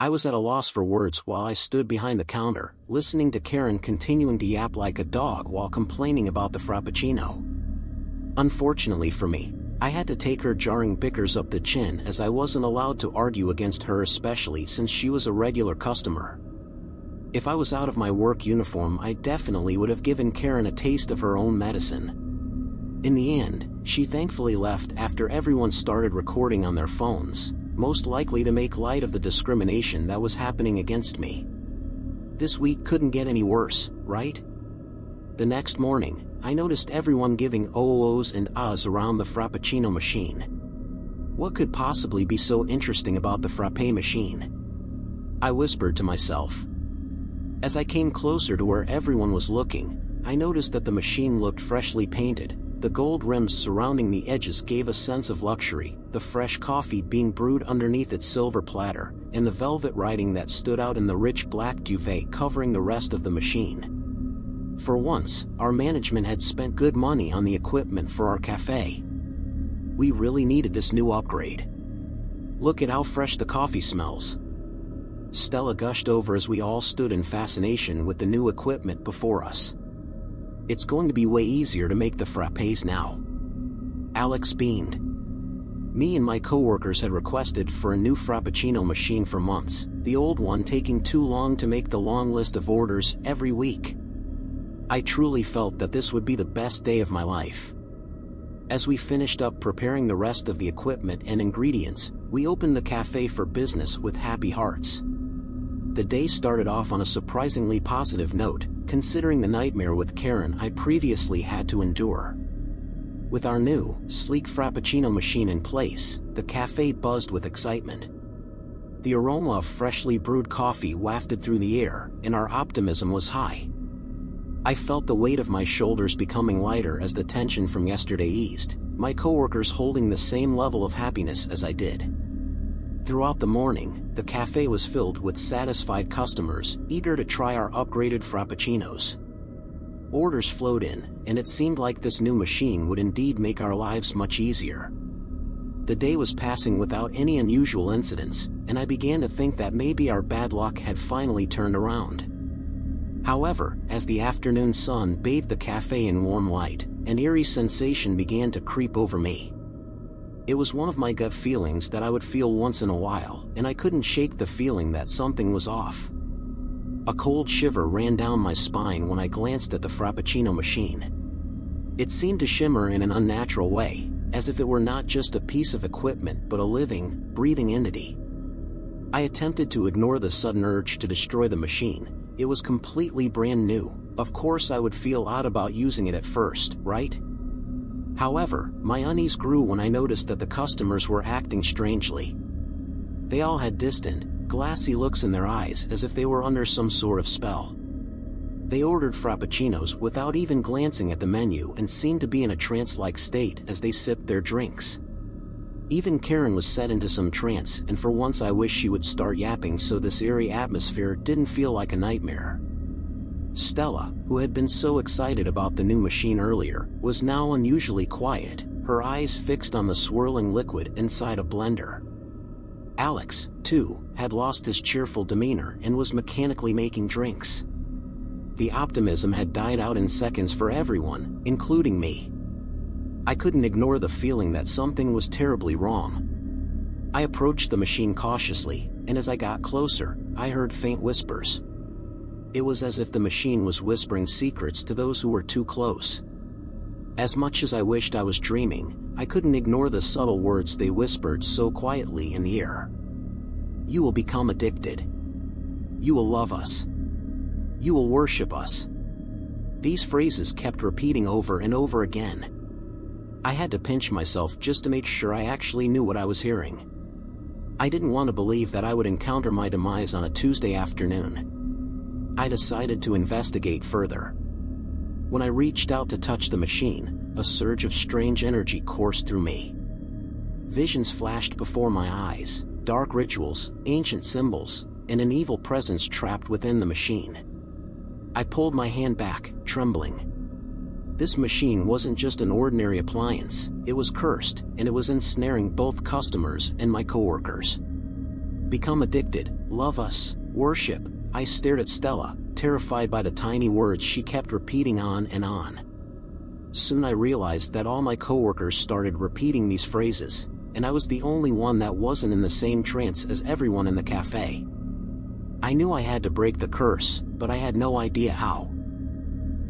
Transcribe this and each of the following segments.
I was at a loss for words while I stood behind the counter, listening to Karen continuing to yap like a dog while complaining about the Frappuccino. Unfortunately for me, I had to take her jarring bickers up the chin as I wasn't allowed to argue against her, especially since she was a regular customer. If I was out of my work uniform, I definitely would have given Karen a taste of her own medicine. In the end, she thankfully left after everyone started recording on their phones, most likely to make light of the discrimination that was happening against me. This week couldn't get any worse, right? The next morning, I noticed everyone giving ohs and ahs around the Frappuccino machine. What could possibly be so interesting about the frappe machine? I whispered to myself. As I came closer to where everyone was looking, I noticed that the machine looked freshly painted. The gold rims surrounding the edges gave a sense of luxury, the fresh coffee being brewed underneath its silver platter, and the velvet writing that stood out in the rich black duvet covering the rest of the machine. For once, our management had spent good money on the equipment for our cafe. We really needed this new upgrade. Look at how fresh the coffee smells. Stella gushed over as we all stood in fascination with the new equipment before us. It's going to be way easier to make the frappes now. Alex beamed. Me and my coworkers had requested for a new Frappuccino machine for months, the old one taking too long to make the long list of orders every week. I truly felt that this would be the best day of my life. As we finished up preparing the rest of the equipment and ingredients, we opened the cafe for business with happy hearts. The day started off on a surprisingly positive note, considering the nightmare with Karen I previously had to endure. With our new, sleek Frappuccino machine in place, the cafe buzzed with excitement. The aroma of freshly brewed coffee wafted through the air, and our optimism was high. I felt the weight of my shoulders becoming lighter as the tension from yesterday eased, my coworkers holding the same level of happiness as I did. Throughout the morning, the cafe was filled with satisfied customers, eager to try our upgraded Frappuccinos. Orders flowed in, and it seemed like this new machine would indeed make our lives much easier. The day was passing without any unusual incidents, and I began to think that maybe our bad luck had finally turned around. However, as the afternoon sun bathed the cafe in warm light, an eerie sensation began to creep over me. It was one of my gut feelings that I would feel once in a while, and I couldn't shake the feeling that something was off. A cold shiver ran down my spine when I glanced at the Frappuccino machine. It seemed to shimmer in an unnatural way, as if it were not just a piece of equipment but a living, breathing entity. I attempted to ignore the sudden urge to destroy the machine. It was completely brand new. Of course I would feel odd about using it at first, right? However, my unease grew when I noticed that the customers were acting strangely. They all had distant, glassy looks in their eyes as if they were under some sort of spell. They ordered Frappuccinos without even glancing at the menu and seemed to be in a trance-like state as they sipped their drinks. Even Karen was set into some trance, and for once I wished she would start yapping so this eerie atmosphere didn't feel like a nightmare. Stella, who had been so excited about the new machine earlier, was now unusually quiet, her eyes fixed on the swirling liquid inside a blender. Alex, too, had lost his cheerful demeanor and was mechanically making drinks. The optimism had died out in seconds for everyone, including me. I couldn't ignore the feeling that something was terribly wrong. I approached the machine cautiously, and as I got closer, I heard faint whispers. It was as if the machine was whispering secrets to those who were too close. As much as I wished I was dreaming, I couldn't ignore the subtle words they whispered so quietly in the air. You will become addicted. You will love us. You will worship us. These phrases kept repeating over and over again. I had to pinch myself just to make sure I actually knew what I was hearing. I didn't want to believe that I would encounter my demise on a Tuesday afternoon. I decided to investigate further. When I reached out to touch the machine, a surge of strange energy coursed through me. Visions flashed before my eyes, dark rituals, ancient symbols, and an evil presence trapped within the machine. I pulled my hand back, trembling. This machine wasn't just an ordinary appliance, it was cursed, and it was ensnaring both customers and my coworkers. Become addicted, love us, worship. I stared at Stella, terrified by the tiny words she kept repeating on and on. Soon I realized that all my coworkers started repeating these phrases, and I was the only one that wasn't in the same trance as everyone in the cafe. I knew I had to break the curse, but I had no idea how.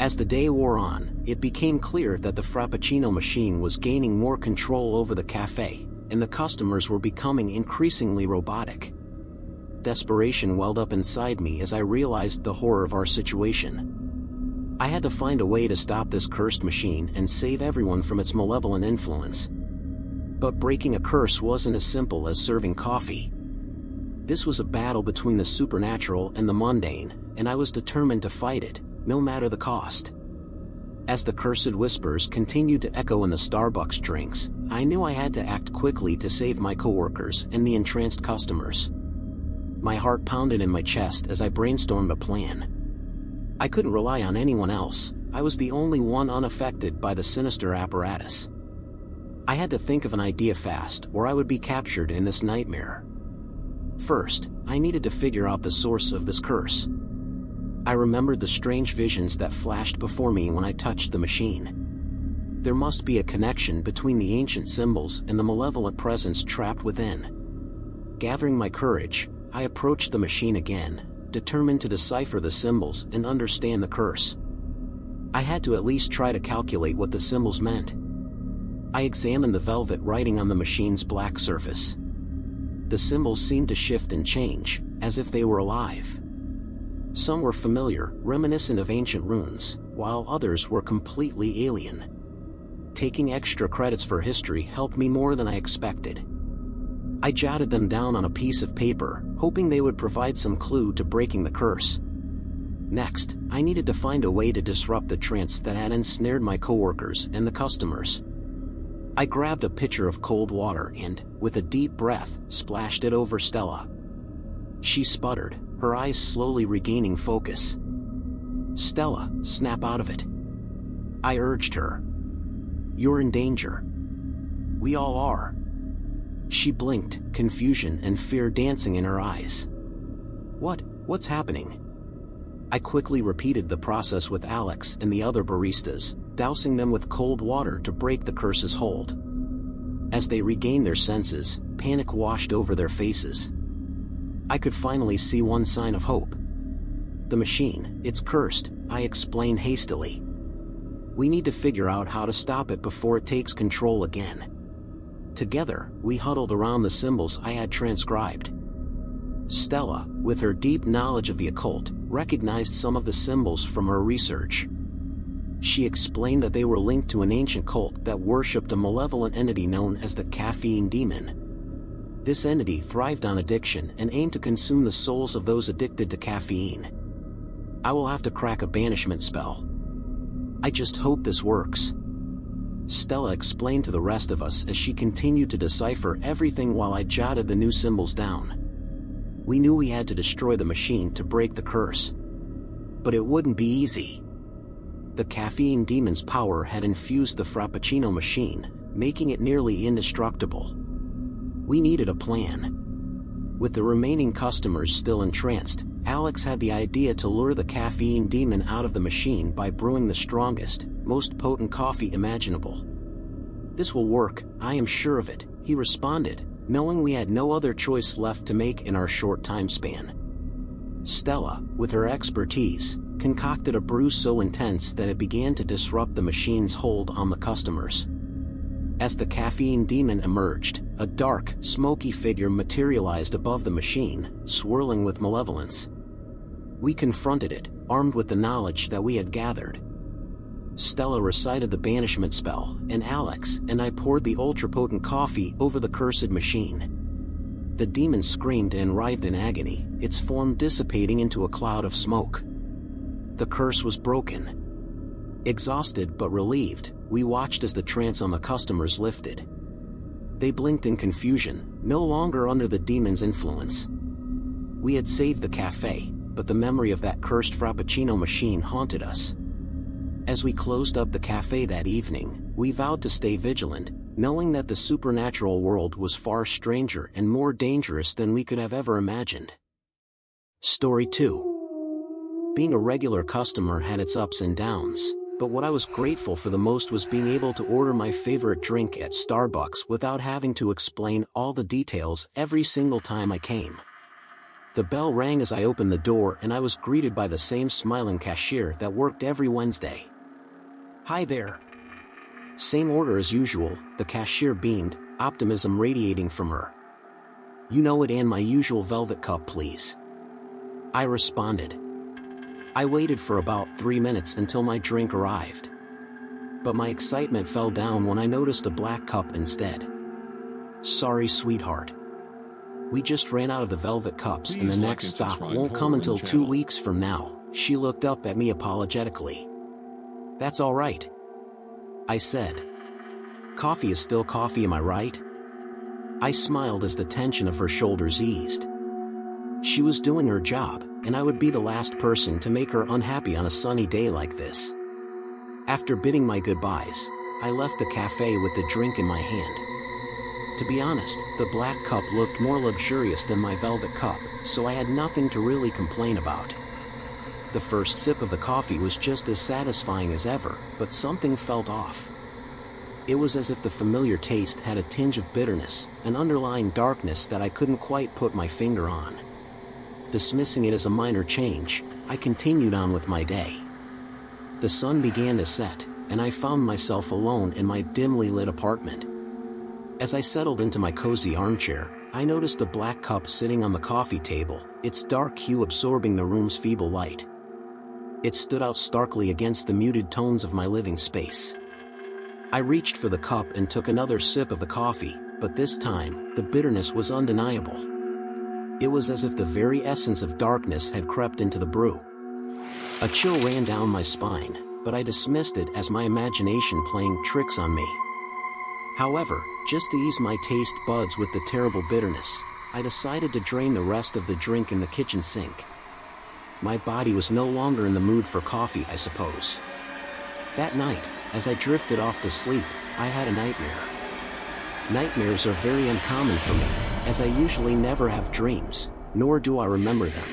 As the day wore on, it became clear that the Frappuccino machine was gaining more control over the cafe, and the customers were becoming increasingly robotic. Desperation welled up inside me as I realized the horror of our situation. I had to find a way to stop this cursed machine and save everyone from its malevolent influence. But breaking a curse wasn't as simple as serving coffee. This was a battle between the supernatural and the mundane, and I was determined to fight it, no matter the cost. As the cursed whispers continued to echo in the Starbucks drinks, I knew I had to act quickly to save my coworkers and the entranced customers. My heart pounded in my chest as I brainstormed a plan. I couldn't rely on anyone else. I was the only one unaffected by the sinister apparatus. I had to think of an idea fast, or I would be captured in this nightmare. First, I needed to figure out the source of this curse. I remembered the strange visions that flashed before me when I touched the machine. There must be a connection between the ancient symbols and the malevolent presence trapped within. Gathering my courage, I approached the machine again, determined to decipher the symbols and understand the curse. I had to at least try to calculate what the symbols meant. I examined the velvet writing on the machine's black surface. The symbols seemed to shift and change, as if they were alive. Some were familiar, reminiscent of ancient runes, while others were completely alien. Taking extra credits for history helped me more than I expected. I jotted them down on a piece of paper, hoping they would provide some clue to breaking the curse. Next, I needed to find a way to disrupt the trance that had ensnared my coworkers and the customers. I grabbed a pitcher of cold water and, with a deep breath, splashed it over Stella. She sputtered, her eyes slowly regaining focus. "Stella, snap out of it," I urged her. "You're in danger." "We all are." She blinked, confusion and fear dancing in her eyes. What's happening?" I quickly repeated the process with Alex and the other baristas, dousing them with cold water to break the curse's hold. As they regained their senses, panic washed over their faces. I could finally see one sign of hope. "The machine, it's cursed," I explained hastily. "We need to figure out how to stop it before it takes control again." Together, we huddled around the symbols I had transcribed. Stella, with her deep knowledge of the occult, recognized some of the symbols from her research. She explained that they were linked to an ancient cult that worshipped a malevolent entity known as the Caffeine Demon. This entity thrived on addiction and aimed to consume the souls of those addicted to caffeine. "I will have to crack a banishment spell. I just hope this works," Stella explained to the rest of us as she continued to decipher everything while I jotted the new symbols down. We knew we had to destroy the machine to break the curse. But it wouldn't be easy. The Caffeine Demon's power had infused the Frappuccino machine, making it nearly indestructible. We needed a plan. With the remaining customers still entranced, Alex had the idea to lure the Caffeine Demon out of the machine by brewing the strongest, most potent coffee imaginable. "This will work, I am sure of it," he responded, knowing we had no other choice left to make in our short time span. Stella, with her expertise, concocted a brew so intense that it began to disrupt the machine's hold on the customers. As the Caffeine Demon emerged, a dark, smoky figure materialized above the machine, swirling with malevolence. We confronted it, armed with the knowledge that we had gathered. Stella recited the banishment spell, and Alex and I poured the ultra-potent coffee over the cursed machine. The demon screamed and writhed in agony, its form dissipating into a cloud of smoke. The curse was broken. Exhausted but relieved, we watched as the trance on the customers lifted. They blinked in confusion, no longer under the demon's influence. We had saved the cafe, but the memory of that cursed Frappuccino machine haunted us. As we closed up the cafe that evening, we vowed to stay vigilant, knowing that the supernatural world was far stranger and more dangerous than we could have ever imagined. Story 2. Being a regular customer had its ups and downs, but what I was grateful for the most was being able to order my favorite drink at Starbucks without having to explain all the details every single time I came. The bell rang as I opened the door and I was greeted by the same smiling cashier that worked every Wednesday. "Hi there." "Same order as usual," the cashier beamed, optimism radiating from her. "You know it, and my usual velvet cup, please," I responded. I waited for about 3 minutes until my drink arrived. But my excitement fell down when I noticed a black cup instead. "Sorry, sweetheart. We just ran out of the velvet cups and the next stock won't come until 2 weeks from now," she looked up at me apologetically. "That's all right," I said. "Coffee is still coffee, am I right?" I smiled as the tension of her shoulders eased. She was doing her job, and I would be the last person to make her unhappy on a sunny day like this. After bidding my goodbyes, I left the cafe with the drink in my hand. To be honest, the black cup looked more luxurious than my velvet cup, so I had nothing to really complain about. The first sip of the coffee was just as satisfying as ever, but something felt off. It was as if the familiar taste had a tinge of bitterness, an underlying darkness that I couldn't quite put my finger on. Dismissing it as a minor change, I continued on with my day. The sun began to set, and I found myself alone in my dimly lit apartment. As I settled into my cozy armchair, I noticed the black cup sitting on the coffee table, its dark hue absorbing the room's feeble light. It stood out starkly against the muted tones of my living space. I reached for the cup and took another sip of the coffee, but this time, the bitterness was undeniable. It was as if the very essence of darkness had crept into the brew. A chill ran down my spine, but I dismissed it as my imagination playing tricks on me. However, just to ease my taste buds with the terrible bitterness, I decided to drain the rest of the drink in the kitchen sink. My body was no longer in the mood for coffee, I suppose. That night, as I drifted off to sleep, I had a nightmare. Nightmares are very uncommon for me, as I usually never have dreams, nor do I remember them.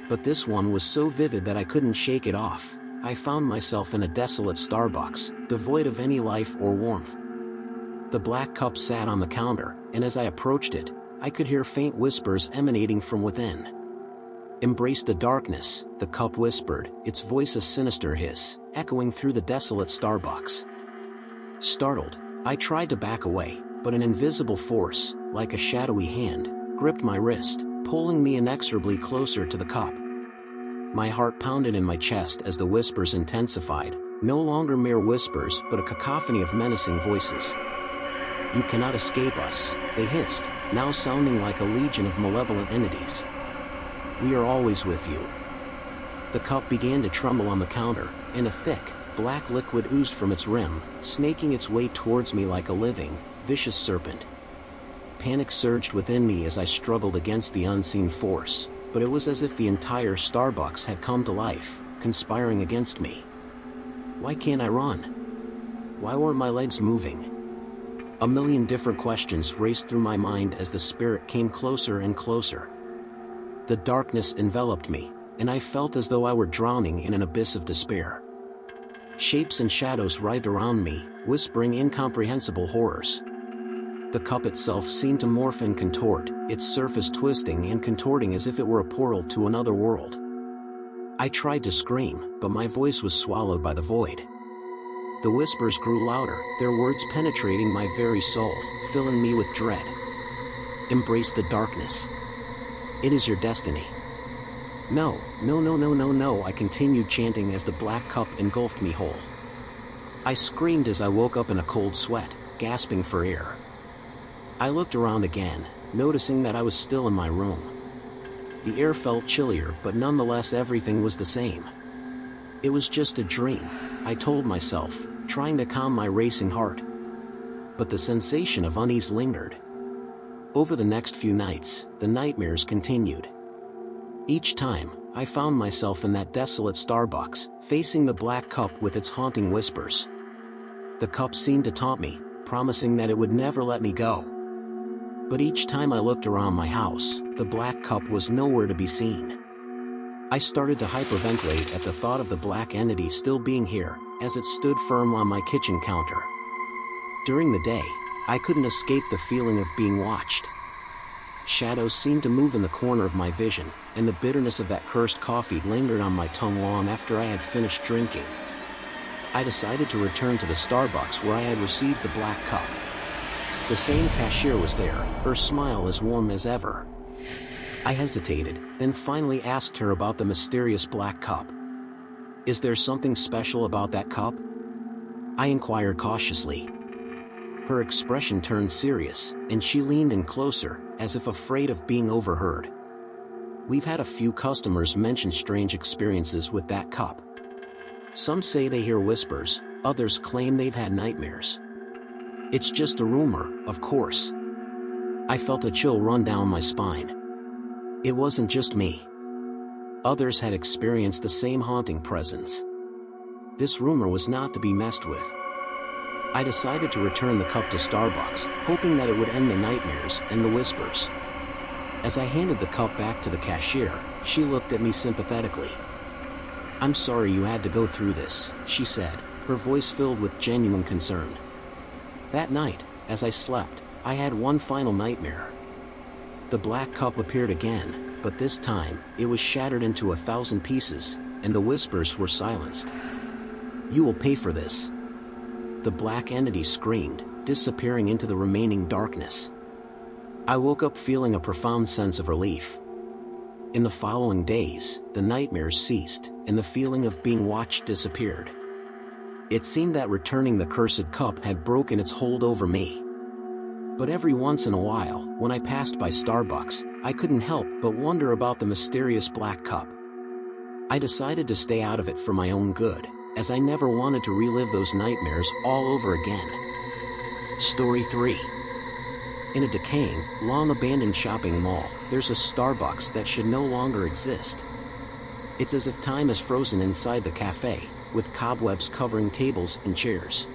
But this one was so vivid that I couldn't shake it off. I found myself in a desolate Starbucks, devoid of any life or warmth. The black cup sat on the counter, and as I approached it, I could hear faint whispers emanating from within. "Embrace the darkness," the cup whispered, its voice a sinister hiss, echoing through the desolate Starbucks. Startled, I tried to back away, but an invisible force, like a shadowy hand, gripped my wrist, pulling me inexorably closer to the cup. My heart pounded in my chest as the whispers intensified, no longer mere whispers but a cacophony of menacing voices. "You cannot escape us," they hissed, now sounding like a legion of malevolent entities. "We are always with you." The cup began to tremble on the counter, and a thick, black liquid oozed from its rim, snaking its way towards me like a living, vicious serpent. Panic surged within me as I struggled against the unseen force, but it was as if the entire Starbucks had come to life, conspiring against me. Why can't I run? Why weren't my legs moving? A million different questions raced through my mind as the spirit came closer and closer. The darkness enveloped me, and I felt as though I were drowning in an abyss of despair. Shapes and shadows writhed around me, whispering incomprehensible horrors. The cup itself seemed to morph and contort, its surface twisting and contorting as if it were a portal to another world. I tried to scream, but my voice was swallowed by the void. The whispers grew louder, their words penetrating my very soul, filling me with dread. "Embrace the darkness. It is your destiny." "No, no, no, no, no, no," I continued chanting as the black cup engulfed me whole. I screamed as I woke up in a cold sweat, gasping for air. I looked around again, noticing that I was still in my room. The air felt chillier, but nonetheless everything was the same. It was just a dream, I told myself, trying to calm my racing heart. But the sensation of unease lingered. Over the next few nights, the nightmares continued. Each time, I found myself in that desolate Starbucks, facing the black cup with its haunting whispers. The cup seemed to taunt me, promising that it would never let me go. But each time I looked around my house, the black cup was nowhere to be seen. I started to hyperventilate at the thought of the black entity still being here, as it stood firm on my kitchen counter. During the day, I couldn't escape the feeling of being watched. Shadows seemed to move in the corner of my vision, and the bitterness of that cursed coffee lingered on my tongue long after I had finished drinking. I decided to return to the Starbucks where I had received the black cup. The same cashier was there, her smile as warm as ever. I hesitated, then finally asked her about the mysterious black cup. "Is there something special about that cup?" I inquired cautiously. Her expression turned serious, and she leaned in closer, as if afraid of being overheard. "We've had a few customers mention strange experiences with that cup. Some say they hear whispers, others claim they've had nightmares. It's just a rumor, of course." I felt a chill run down my spine. It wasn't just me. Others had experienced the same haunting presence. This rumor was not to be messed with. I decided to return the cup to Starbucks, hoping that it would end the nightmares and the whispers. As I handed the cup back to the cashier, she looked at me sympathetically. "I'm sorry you had to go through this," she said, her voice filled with genuine concern. That night, as I slept, I had one final nightmare. The black cup appeared again, but this time, it was shattered into 1,000 pieces, and the whispers were silenced. "You will pay for this," the black entity screamed, disappearing into the remaining darkness. I woke up feeling a profound sense of relief. In the following days, the nightmares ceased, and the feeling of being watched disappeared. It seemed that returning the cursed cup had broken its hold over me. But every once in a while, when I passed by Starbucks, I couldn't help but wonder about the mysterious black cup. I decided to stay out of it for my own good, as I never wanted to relive those nightmares all over again. Story 3. In a decaying, long-abandoned shopping mall, there's a Starbucks that should no longer exist. It's as if time is frozen inside the cafe, with cobwebs covering tables and chairs.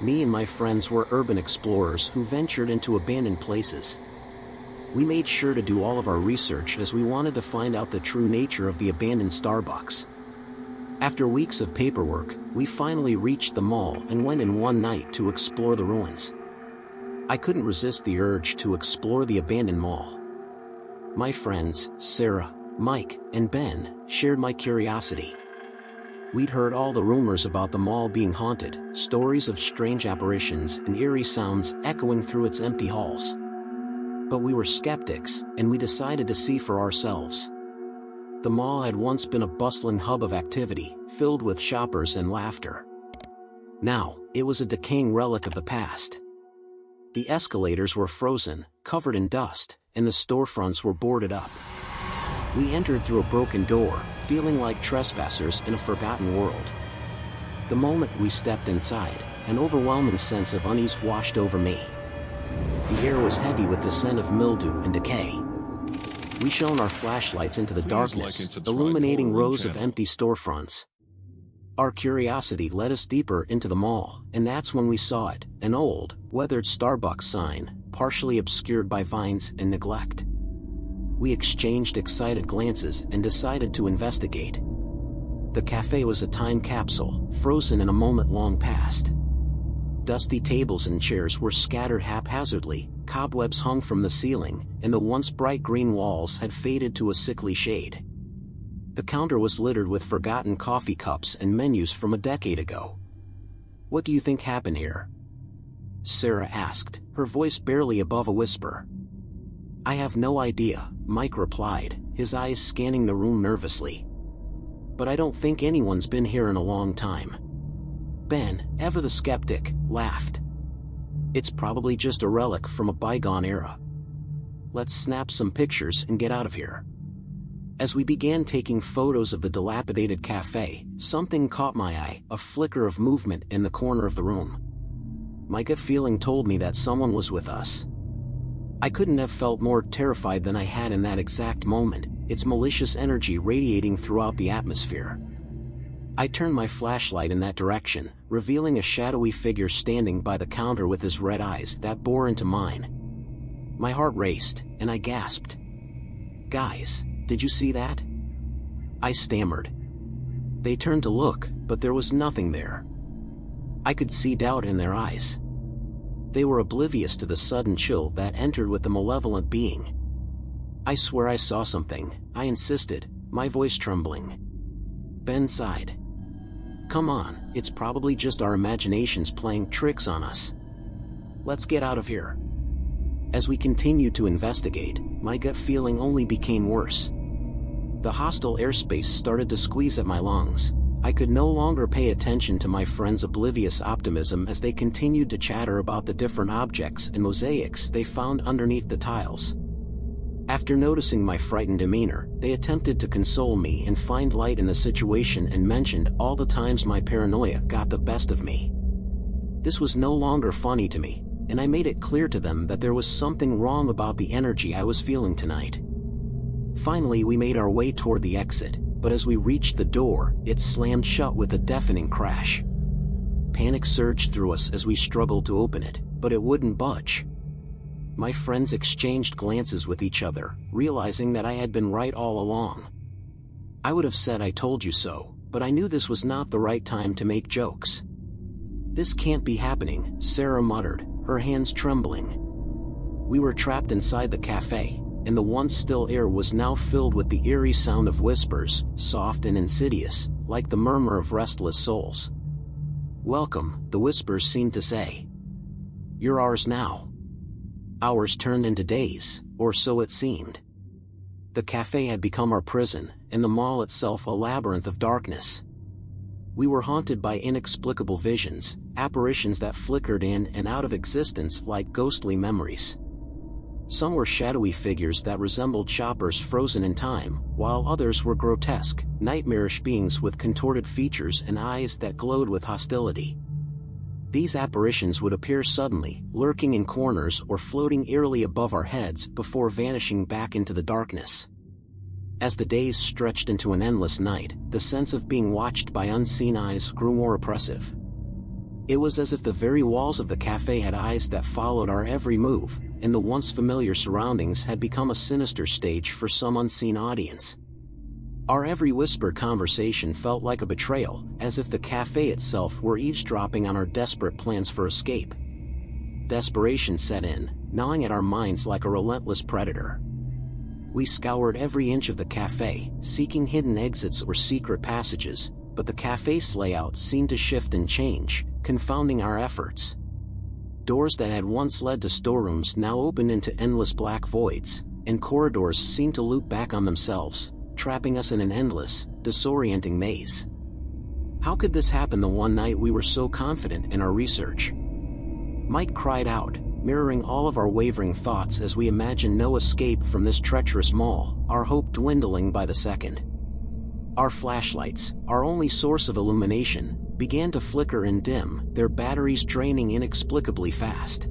Me and my friends were urban explorers who ventured into abandoned places. We made sure to do all of our research as we wanted to find out the true nature of the abandoned Starbucks. After weeks of paperwork, we finally reached the mall and went in one night to explore the ruins. I couldn't resist the urge to explore the abandoned mall. My friends, Sarah, Mike, and Ben, shared my curiosity. We'd heard all the rumors about the mall being haunted, stories of strange apparitions and eerie sounds echoing through its empty halls. But we were skeptics, and we decided to see for ourselves. The mall had once been a bustling hub of activity, filled with shoppers and laughter. Now, it was a decaying relic of the past. The escalators were frozen, covered in dust, and the storefronts were boarded up. We entered through a broken door, feeling like trespassers in a forgotten world. The moment we stepped inside, an overwhelming sense of unease washed over me. The air was heavy with the scent of mildew and decay. We shone our flashlights into the darkness, illuminating rows of empty storefronts. Our curiosity led us deeper into the mall, and that's when we saw it, an old, weathered Starbucks sign, partially obscured by vines and neglect. We exchanged excited glances and decided to investigate. The cafe was a time capsule, frozen in a moment long past. Dusty tables and chairs were scattered haphazardly, cobwebs hung from the ceiling, and the once bright green walls had faded to a sickly shade. The counter was littered with forgotten coffee cups and menus from a decade ago. "What do you think happened here?" Sarah asked, her voice barely above a whisper. "I have no idea," Mike replied, his eyes scanning the room nervously. "But I don't think anyone's been here in a long time." Ben, ever the skeptic, laughed. "It's probably just a relic from a bygone era. Let's snap some pictures and get out of here." As we began taking photos of the dilapidated cafe, something caught my eye, a flicker of movement in the corner of the room. My gut feeling told me that someone was with us. I couldn't have felt more terrified than I had in that exact moment, its malicious energy radiating throughout the atmosphere. I turned my flashlight in that direction, revealing a shadowy figure standing by the counter with his red eyes that bore into mine. My heart raced, and I gasped. "Guys, did you see that?" I stammered. They turned to look, but there was nothing there. I could see doubt in their eyes. They were oblivious to the sudden chill that entered with the malevolent being. "I swear I saw something," I insisted, my voice trembling. Ben sighed. "Come on, it's probably just our imaginations playing tricks on us. Let's get out of here." As we continued to investigate, my gut feeling only became worse. The hostile airspace started to squeeze at my lungs. I could no longer pay attention to my friends' oblivious optimism as they continued to chatter about the different objects and mosaics they found underneath the tiles. After noticing my frightened demeanor, they attempted to console me and find light in the situation and mentioned all the times my paranoia got the best of me. This was no longer funny to me, and I made it clear to them that there was something wrong about the energy I was feeling tonight. Finally, we made our way toward the exit, but as we reached the door, it slammed shut with a deafening crash. Panic surged through us as we struggled to open it, but it wouldn't budge. My friends exchanged glances with each other, realizing that I had been right all along. I would have said "I told you so," but I knew this was not the right time to make jokes. "This can't be happening," Sarah muttered, her hands trembling. We were trapped inside the cafe, and the once still air was now filled with the eerie sound of whispers, soft and insidious, like the murmur of restless souls. "Welcome," the whispers seemed to say. "You're ours now." Hours turned into days, or so it seemed. The cafe had become our prison, and the mall itself a labyrinth of darkness. We were haunted by inexplicable visions, apparitions that flickered in and out of existence like ghostly memories. Some were shadowy figures that resembled shoppers frozen in time, while others were grotesque, nightmarish beings with contorted features and eyes that glowed with hostility. These apparitions would appear suddenly, lurking in corners or floating eerily above our heads before vanishing back into the darkness. As the days stretched into an endless night, the sense of being watched by unseen eyes grew more oppressive. It was as if the very walls of the cafe had eyes that followed our every move, and the once familiar surroundings had become a sinister stage for some unseen audience. Our every whispered conversation felt like a betrayal, as if the cafe itself were eavesdropping on our desperate plans for escape. Desperation set in, gnawing at our minds like a relentless predator. We scoured every inch of the cafe, seeking hidden exits or secret passages, but the cafe's layout seemed to shift and change, confounding our efforts. Doors that had once led to storerooms now opened into endless black voids, and corridors seemed to loop back on themselves, trapping us in an endless, disorienting maze. How could this happen the one night we were so confident in our research? Mike cried out, mirroring all of our wavering thoughts as we imagined no escape from this treacherous mall, our hope dwindling by the second. Our flashlights, our only source of illumination, began to flicker and dim, their batteries draining inexplicably fast.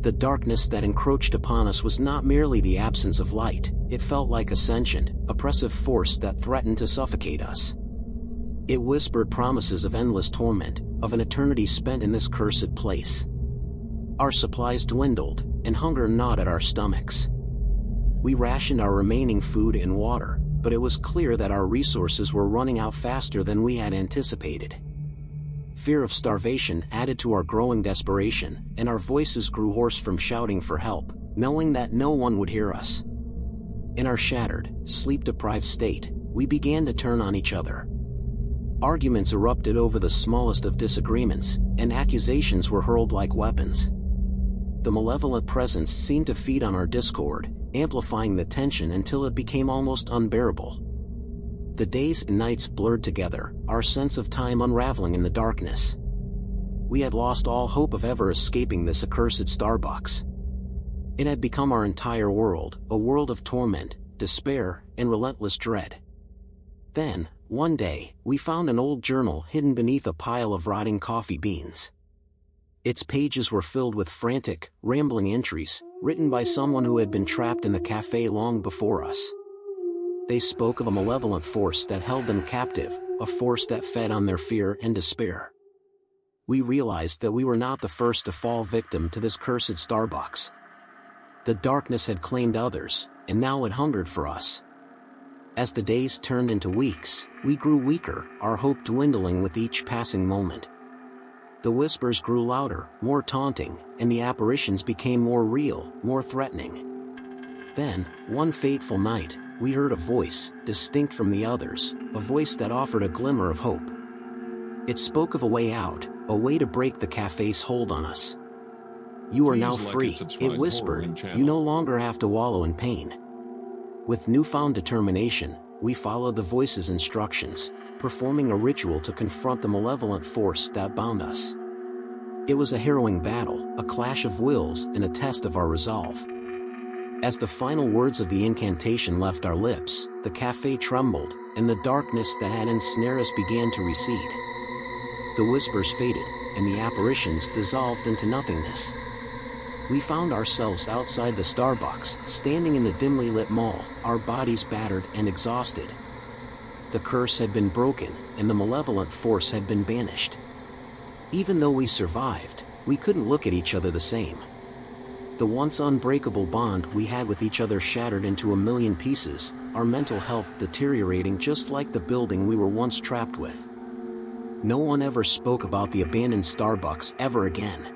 The darkness that encroached upon us was not merely the absence of light, it felt like a sentient, oppressive force that threatened to suffocate us. It whispered promises of endless torment, of an eternity spent in this cursed place. Our supplies dwindled, and hunger gnawed at our stomachs. We rationed our remaining food and water, but it was clear that our resources were running out faster than we had anticipated. Fear of starvation added to our growing desperation, and our voices grew hoarse from shouting for help, knowing that no one would hear us. In our shattered, sleep-deprived state, we began to turn on each other. Arguments erupted over the smallest of disagreements, and accusations were hurled like weapons. The malevolent presence seemed to feed on our discord, amplifying the tension until it became almost unbearable. The days and nights blurred together, our sense of time unraveling in the darkness. We had lost all hope of ever escaping this accursed Starbucks. It had become our entire world, a world of torment, despair, and relentless dread. Then, one day, we found an old journal hidden beneath a pile of rotting coffee beans. Its pages were filled with frantic, rambling entries, written by someone who had been trapped in the cafe long before us. They spoke of a malevolent force that held them captive, a force that fed on their fear and despair. We realized that we were not the first to fall victim to this cursed Starbucks. The darkness had claimed others, and now it hungered for us. As the days turned into weeks, we grew weaker, our hope dwindling with each passing moment. The whispers grew louder, more taunting, and the apparitions became more real, more threatening. Then, one fateful night, we heard a voice, distinct from the others, a voice that offered a glimmer of hope. It spoke of a way out, a way to break the cafe's hold on us. "You are now free," it whispered, "you no longer have to wallow in pain." With newfound determination, we followed the voice's instructions, performing a ritual to confront the malevolent force that bound us. It was a harrowing battle, a clash of wills and a test of our resolve. As the final words of the incantation left our lips, the cafe trembled, and the darkness that had ensnared us began to recede. The whispers faded, and the apparitions dissolved into nothingness. We found ourselves outside the Starbucks, standing in the dimly lit mall, our bodies battered and exhausted. The curse had been broken, and the malevolent force had been banished. Even though we survived, we couldn't look at each other the same. The once unbreakable bond we had with each other shattered into a million pieces, our mental health deteriorating just like the building we were once trapped with. No one ever spoke about the abandoned Starbucks ever again.